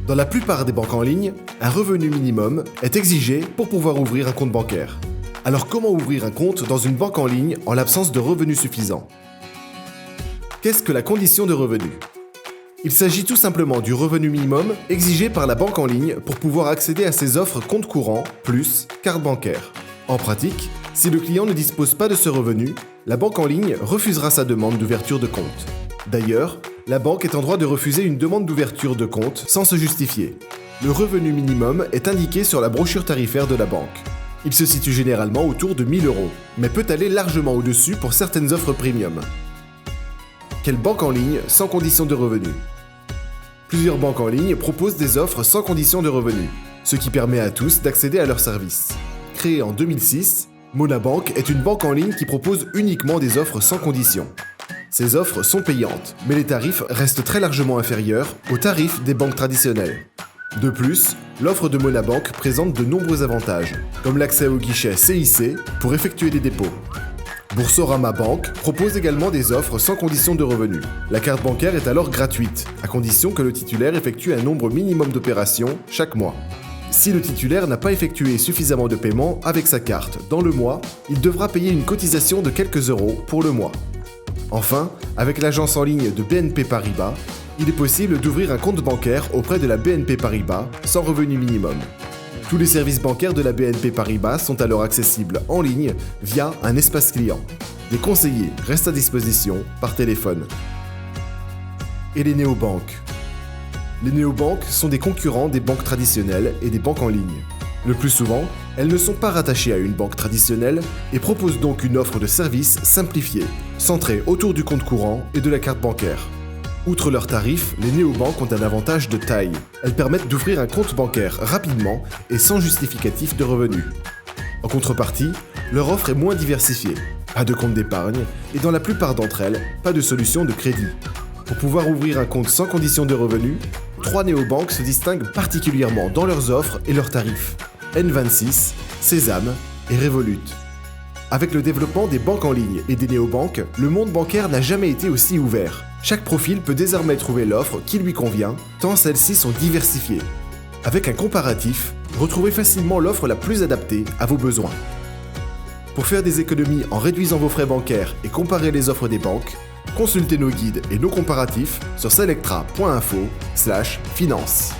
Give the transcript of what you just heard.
Dans la plupart des banques en ligne, un revenu minimum est exigé pour pouvoir ouvrir un compte bancaire. Alors comment ouvrir un compte dans une banque en ligne en l'absence de revenus suffisants? Qu'est-ce que la condition de revenu? Il s'agit tout simplement du revenu minimum exigé par la banque en ligne pour pouvoir accéder à ses offres compte courant plus carte bancaire. En pratique, si le client ne dispose pas de ce revenu, la banque en ligne refusera sa demande d'ouverture de compte. D'ailleurs, la banque est en droit de refuser une demande d'ouverture de compte sans se justifier. Le revenu minimum est indiqué sur la brochure tarifaire de la banque. Il se situe généralement autour de 1 000 €, mais peut aller largement au-dessus pour certaines offres premium. Quelle banque en ligne sans condition de revenu? Plusieurs banques en ligne proposent des offres sans condition de revenu, ce qui permet à tous d'accéder à leurs services. Créée en 2006, Monabank est une banque en ligne qui propose uniquement des offres sans condition. Ces offres sont payantes, mais les tarifs restent très largement inférieurs aux tarifs des banques traditionnelles. De plus, l'offre de Monabank présente de nombreux avantages, comme l'accès au guichet CIC pour effectuer des dépôts. Boursorama Bank propose également des offres sans condition de revenu. La carte bancaire est alors gratuite, à condition que le titulaire effectue un nombre minimum d'opérations chaque mois. Si le titulaire n'a pas effectué suffisamment de paiements avec sa carte dans le mois, il devra payer une cotisation de quelques euros pour le mois. Enfin, avec l'agence en ligne de BNP Paribas, il est possible d'ouvrir un compte bancaire auprès de la BNP Paribas sans revenu minimum. Tous les services bancaires de la BNP Paribas sont alors accessibles en ligne via un espace client. Des conseillers restent à disposition par téléphone. Et les néobanques? Les néobanques sont des concurrents des banques traditionnelles et des banques en ligne. Le plus souvent, elles ne sont pas rattachées à une banque traditionnelle et proposent donc une offre de services simplifiée, centrée autour du compte courant et de la carte bancaire. Outre leurs tarifs, les néobanques ont un avantage de taille. Elles permettent d'ouvrir un compte bancaire rapidement et sans justificatif de revenus. En contrepartie, leur offre est moins diversifiée. Pas de compte d'épargne et dans la plupart d'entre elles, pas de solution de crédit. Pour pouvoir ouvrir un compte sans condition de revenus, 3 néobanques se distinguent particulièrement dans leurs offres et leurs tarifs. N26, Sésame et Revolut. Avec le développement des banques en ligne et des néobanques, le monde bancaire n'a jamais été aussi ouvert. Chaque profil peut désormais trouver l'offre qui lui convient, tant celles-ci sont diversifiées. Avec un comparatif, retrouvez facilement l'offre la plus adaptée à vos besoins. Pour faire des économies en réduisant vos frais bancaires et comparer les offres des banques, consultez nos guides et nos comparatifs sur selectra.info/finance.